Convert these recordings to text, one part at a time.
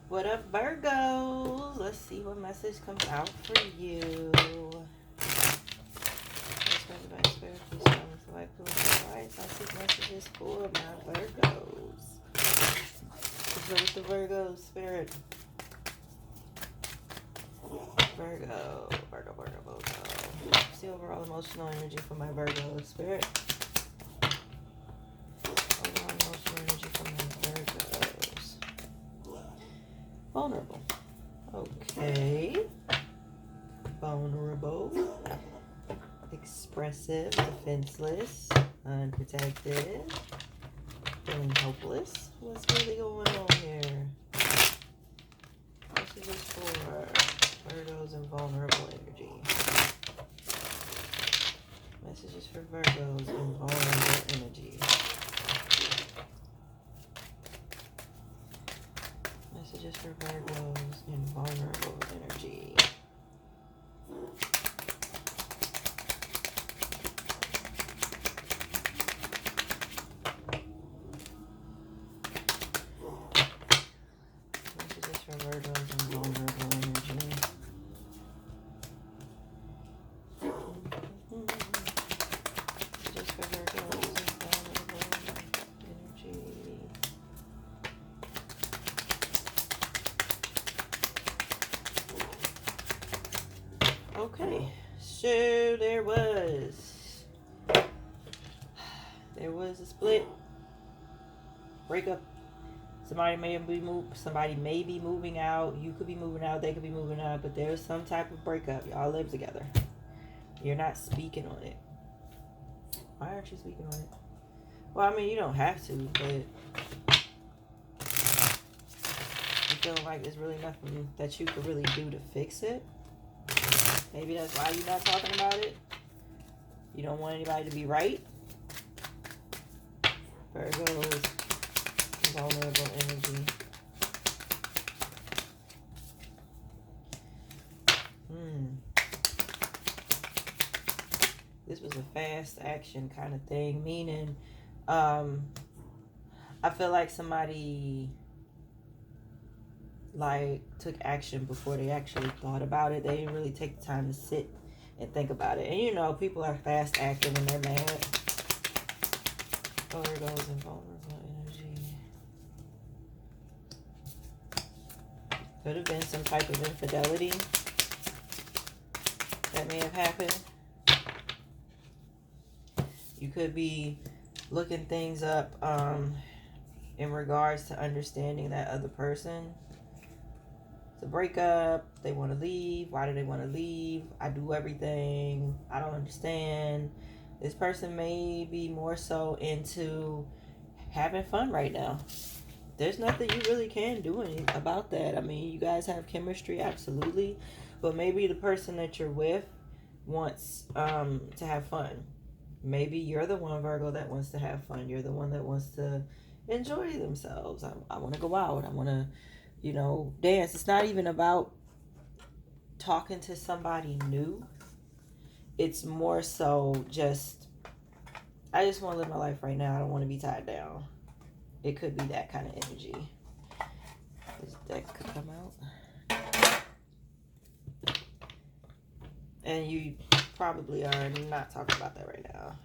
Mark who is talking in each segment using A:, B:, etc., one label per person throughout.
A: What up, Virgos? Let's see what message comes out for you. I see messages for my Virgos. So with the Virgo spirit. Virgo. What's the overall emotional energy for my Virgo spirit? Overall emotional energy for my Virgos. Vulnerable. Okay. Vulnerable. Expressive. Defenseless. Unprotected. Feeling helpless. What's really going on here? This is just for Virgos and vulnerable energy. Messages for Virgos and vulnerable energy. Messages for Virgos and vulnerable energy. Messages for Virgos and vulnerable energy. Messages for Virgos and vulnerable energy. Okay, so there was a split, breakup. Somebody may be moving out. You could be moving out. They could be moving out. But there's some type of breakup. Y'all live together. You're not speaking on it. Why aren't you speaking on it? Well, I mean, you don't have to, but you feel like there's really nothing that you could really do to fix it. Maybe that's why you're not talking about it. You don't want anybody to be right. Virgo's vulnerable energy. This was a fast action kind of thing, meaning I feel like somebody took action before they actually thought about it. They didn't really take the time to sit and think about it. And you know, people are fast acting when they're mad. Virgos and vulnerable energy. Could have been some type of infidelity that may have happened. You could be looking things up in regards to understanding that other person. It's a breakup. They want to leave. Why do they want to leave? I do everything. I don't understand. This person may be more so into having fun right now. There's nothing you really can do about that. I mean, you guys have chemistry, absolutely. But maybe the person that you're with wants to have fun. Maybe you're the one, Virgo, that wants to have fun. You're the one that wants to enjoy themselves. I want to go out. I want to, dance. It's not even about talking to somebody new. It's more so just, I just want to live my life right now. I don't want to be tied down. It could be that kind of energy. This deck could come out. And you probably are not talking about that right now.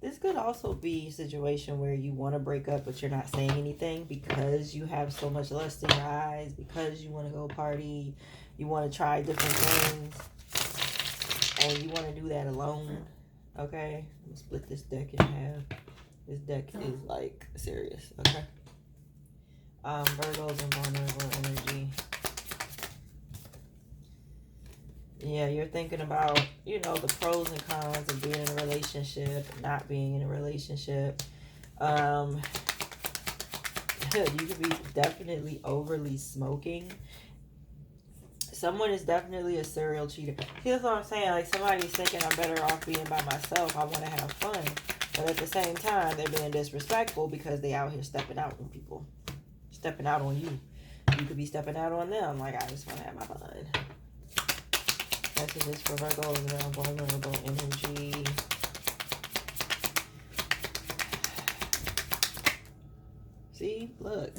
A: This could also be a situation where you want to break up, but you're not saying anything because you have so much lust in your eyes, because you want to go party, you want to try different things, and you want to do that alone. Okay? I'm going to split this deck in half. This deck is serious. Okay? Virgos and vulnerable energy. Yeah, you're thinking about, the pros and cons of being in a relationship and not being in a relationship. You could be definitely overly smoking. Someone is definitely a serial cheater. See, that's what I'm saying. Somebody's thinking I'm better off being by myself. I want to have fun. But at the same time, they're being disrespectful because they out here stepping out on people. Stepping out on you. You could be stepping out on them. I just want to have my fun. Messages for Virgos around vulnerable energy. See, look.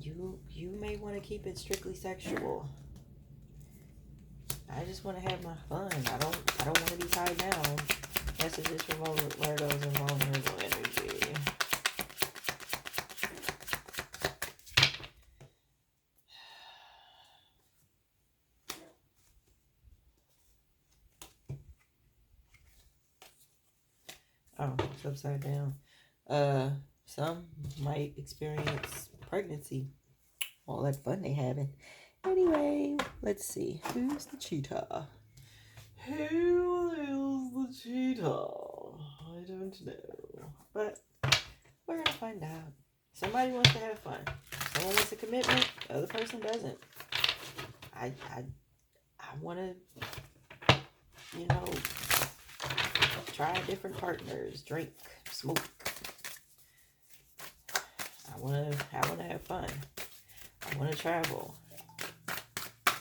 A: You may want to keep it strictly sexual. I just want to have my fun. I don't want to be tied down. Messages from Virgos and vulnerable energy. Oh, it's upside down. Some might experience pregnancy. All that fun they having. Anyway, let's see. Who's the cheetah? Who is the cheetah? I don't know. But we're going to find out. Somebody wants to have fun. Someone wants a commitment. The other person doesn't. I want to, you know, try different partners, drink, smoke. I want to have fun. I want to travel.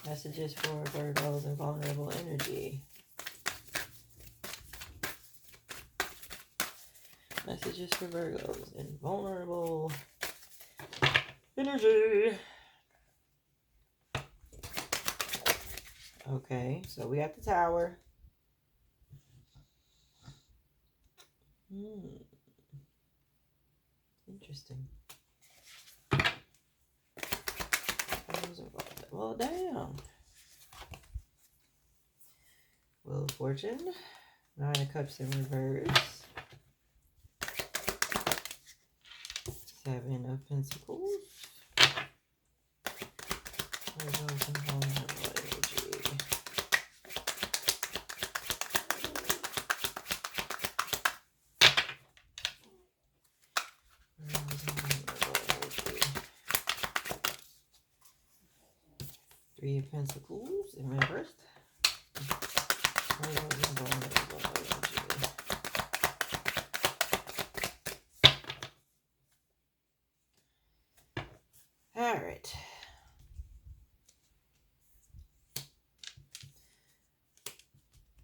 A: Messages for Virgos and vulnerable energy. Messages for Virgos and vulnerable energy. Okay, so we got the Tower. Interesting. Well, damn. Wheel of Fortune. 9 of Cups in reverse. 7 of Pentacles. Virgos and vulnerable energy. Virgos and vulnerable energy. 3 of Pentacles in reverse. Virgos and vulnerable energy. All right.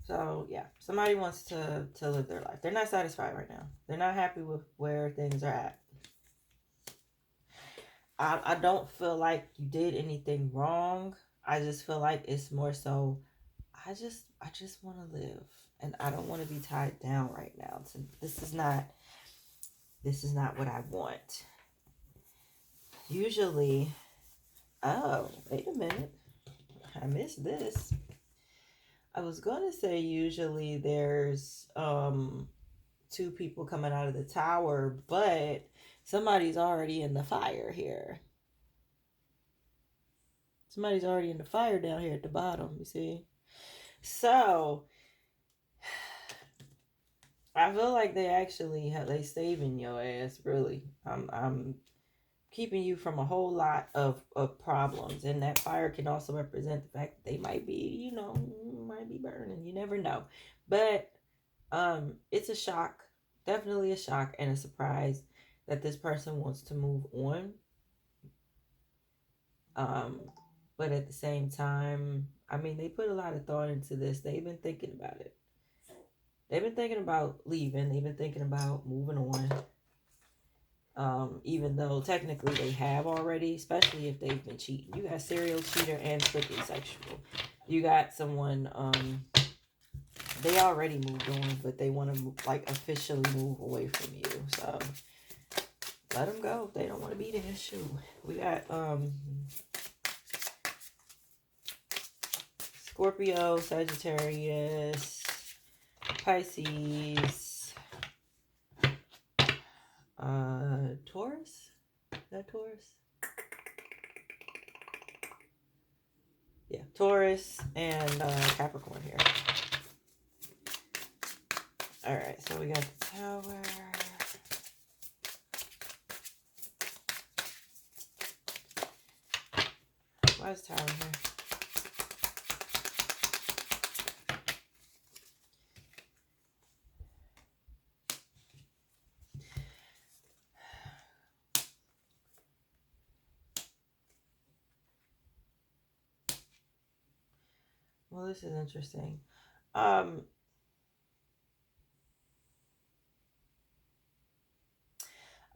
A: So, yeah, somebody wants to live their life. They're not satisfied right now. They're not happy with where things are at. I don't feel like you did anything wrong. I just feel like it's more so, I just want to live. And I don't want to be tied down right now. So this is not what I want. Usually, oh, wait a minute. I missed this. I was going to say usually there's 2 people coming out of the Tower, but somebody's already in the fire here. Somebody's already in the fire down here at the bottom, you see? So, I feel like they saving your ass, really. I'm keeping you from a whole lot of problems. And that fire can also represent the fact that they might be, might be burning. You never know. But it's a shock. Definitely a shock and a surprise that this person wants to move on. But at the same time, I mean, they put a lot of thought into this. They've been thinking about it. They've been thinking about leaving. They've been thinking about moving on. Even though technically they have already, especially if they've been cheating. You got serial cheater and strictly sexual. You got someone, they already moved on, but they want to officially move away from you. So let them go if they don't want to be there. Shoot. We got Scorpio, Sagittarius, Pisces, Taurus? Is that Taurus? Yeah, Taurus and Capricorn here. Alright, so we got the Tower. Why is Tower here? Well, this is interesting.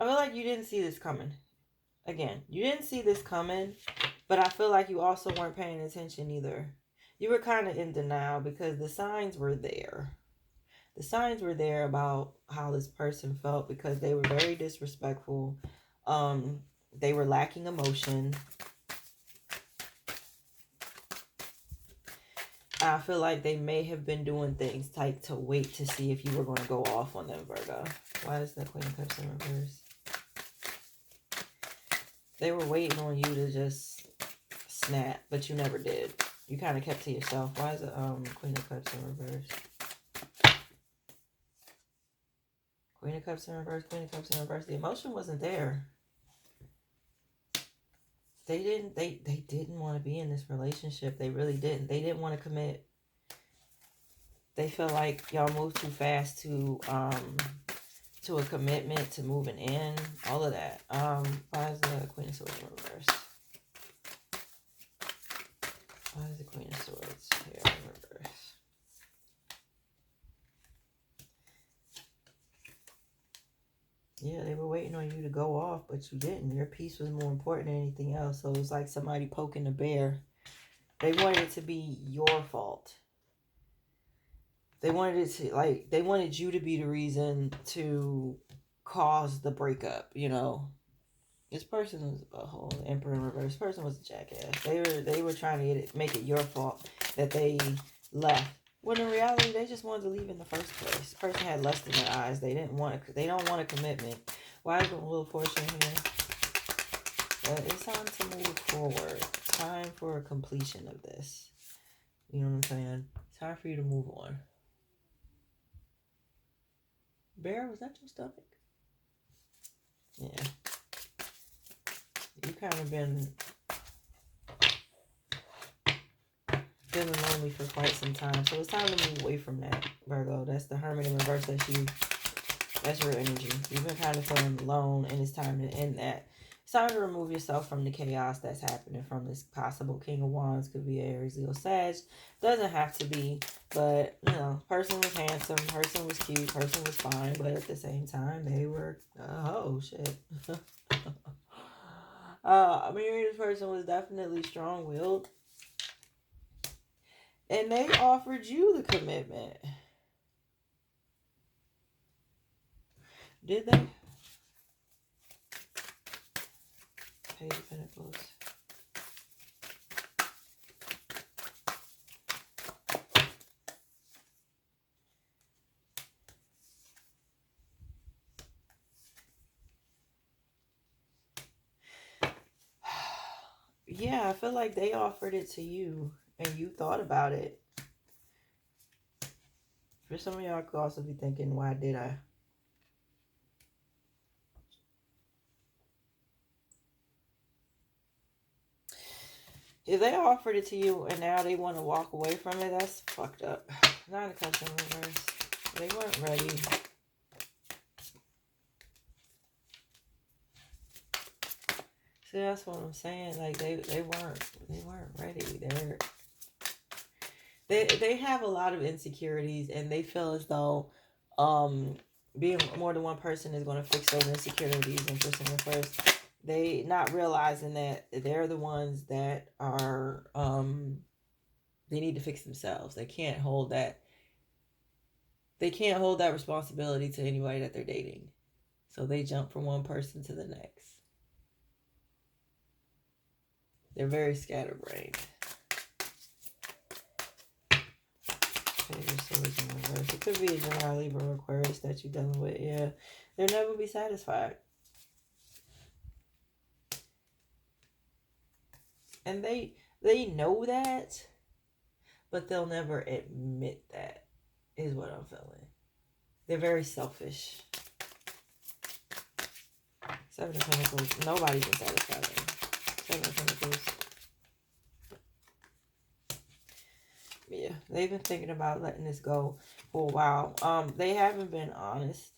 A: I feel like you didn't see this coming. Again, you didn't see this coming, but I feel like you also weren't paying attention either. You were kind of in denial because the signs were there. The signs were there about how this person felt because they were very disrespectful. They were lacking emotion. I feel like they may have been doing things like to wait to see if you were going to go off on them, Virgo. Why is the Queen of Cups in reverse? They were waiting on you to just snap, but you never did. You kind of kept to yourself. Why is the Queen of Cups in reverse? Queen of Cups in reverse, Queen of Cups in reverse. The emotion wasn't there. They didn't want to be in this relationship. They really didn't. They didn't want to commit. They felt like y'all moved too fast to a commitment, to moving in, all of that. Why is the Queen of Swords in reverse? Why is the Queen of Swords here in reverse? Yeah, they were waiting on you to go off, but you didn't. Your peace was more important than anything else. So it was like somebody poking the bear. They wanted it to be your fault. They wanted it to, like, they wanted you to be the reason to cause the breakup, you know. This person was a whole Emperor in reverse. This person was a jackass. They were trying to make it your fault that they left. When in reality, they just wanted to leave in the first place. This person had lust in their eyes. They don't want a commitment. Why is the Wheel of Fortune here? It's time to move forward. Time for a completion of this. You know what I'm saying? Time for you to move on. Bear, was that your stomach? Yeah. You kind of been feeling lonely for quite some time. So it's time to move away from that, Virgo. That's the Hermit in reverse. That's your energy. You've been kind of feeling alone, and it's time to end that. It's time to remove yourself from the chaos that's happening from this possible King of Wands. Could be Aries, Leo, Sag. Doesn't have to be, but, you know, person was handsome, person was cute, person was fine, but at the same time, they were, oh, shit. I mean, this person was definitely strong-willed. And they offered you the commitment. Did they? Page of Pentacles. Yeah, I feel like they offered it to you and you thought about it. For some of y'all could also be thinking, why did I? If they offered it to you and now they want to walk away from it, that's fucked up. Nine of Cups in reverse. They weren't ready. See, that's what I'm saying. Like they weren't ready. They have a lot of insecurities and they feel as though being more than one person is going to fix those insecurities. And for some of first, they not realizing that they're the ones that are they need to fix themselves. They can't hold that responsibility to anybody that they're dating. So they jump from one person to the next. They're very scatterbrained. It could be a Gemini, Libra, or Aquarius that you're dealing with. Yeah, they'll never be satisfied. And they know that, but they'll never admit that, is what I'm feeling. They're very selfish. Seven of Pentacles. Nobody can satisfy them. Seven of Pentacles. Yeah, they've been thinking about letting this go for a while. They haven't been honest.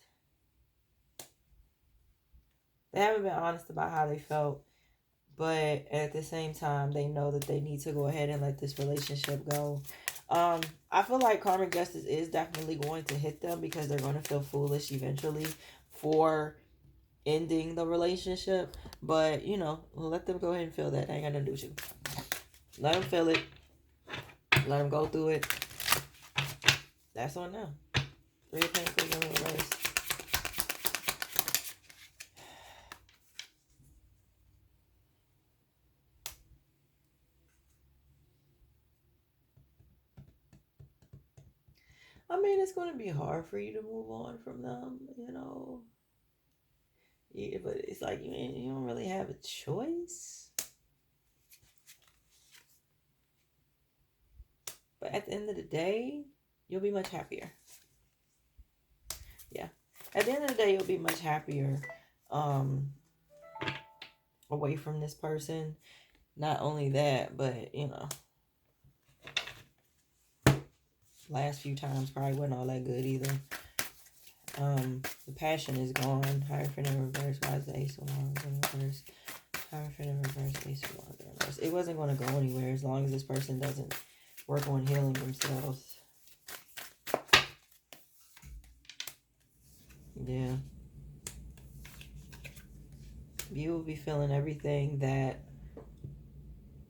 A: They haven't been honest about how they felt. But at the same time, they know that they need to go ahead and let this relationship go. I feel like karmic justice is definitely going to hit them because they're going to feel foolish eventually for ending the relationship. But, you know, let them go ahead and feel that. They ain't got nothing to do with you. Let them feel it. Let them go through it. That's on them. 3 of Pentacles in reverse. I mean, it's going to be hard for you to move on from them, you know. Yeah, but it's like you don't really have a choice. But at the end of the day, you'll be much happier. Yeah. At the end of the day, you'll be much happier away from this person. Not only that, but, you know, last few times probably wasn't all that good either. The passion is gone. Hierophant in reverse. Why is the Ace of Wands in reverse? Hierophant in reverse. Ace of Wands in reverse. It wasn't going to go anywhere as long as this person doesn't work on healing themselves. Yeah. You will be feeling everything that...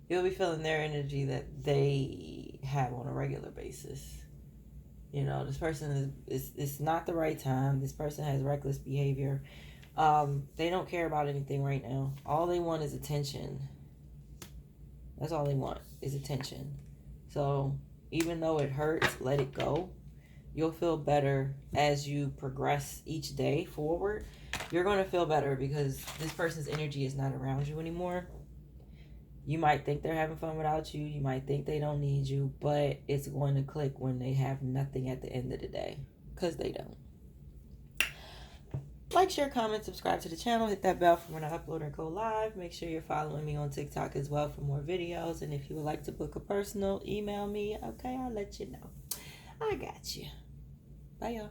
A: You'll be feeling their energy that they have on a regular basis. You know, this person it's not the right time. This person has reckless behavior. They don't care about anything right now. All they want is attention. That's all they want is attention. So even though it hurts, let it go. You'll feel better as you progress each day forward. You're going to feel better because this person's energy is not around you anymore. You might think they're having fun without you. You might think they don't need you. But it's going to click when they have nothing at the end of the day. Because they don't. Like, share, comment, subscribe to the channel. Hit that bell for when I upload or go live. Make sure you're following me on TikTok as well for more videos. And if you would like to book a personal, email me. Okay, I'll let you know. I got you. Bye, y'all.